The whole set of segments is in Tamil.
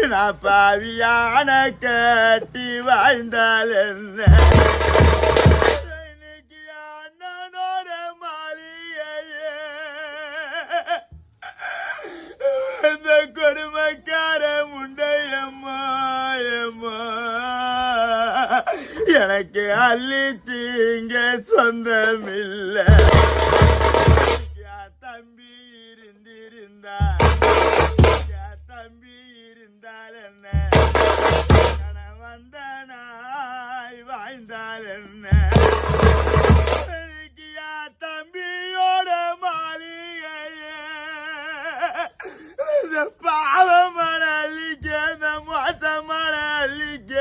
நான் பாவியான கட்டி வாழ்ந்தால் என்ன இன்னைக்கு அண்ணனோட மாளிகையே இந்த கொடுமைக்கார முண்டையம்மா எனக்கு அள்ளி தீங்க சொந்தமில்லை தம்பி இருந்தால் என்ன வந்த நாய் வாழ்ந்தால் என்ன தம்பியோட மாளிகையே பாவமான அள்ளிக்க இந்த மோசமான அள்ளிக்க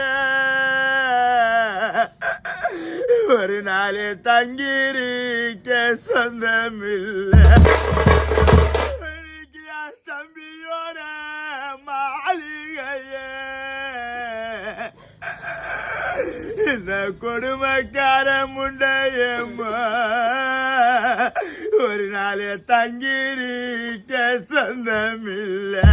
ஒரு நாள் தங்கிருக்க சொந்தமில்லை தம்பியோட மாளிகையே இந்த கொடுமைக்கார முண்டையம்மா ஒரு நாள் தங்கிருக்க சொந்தமில்லை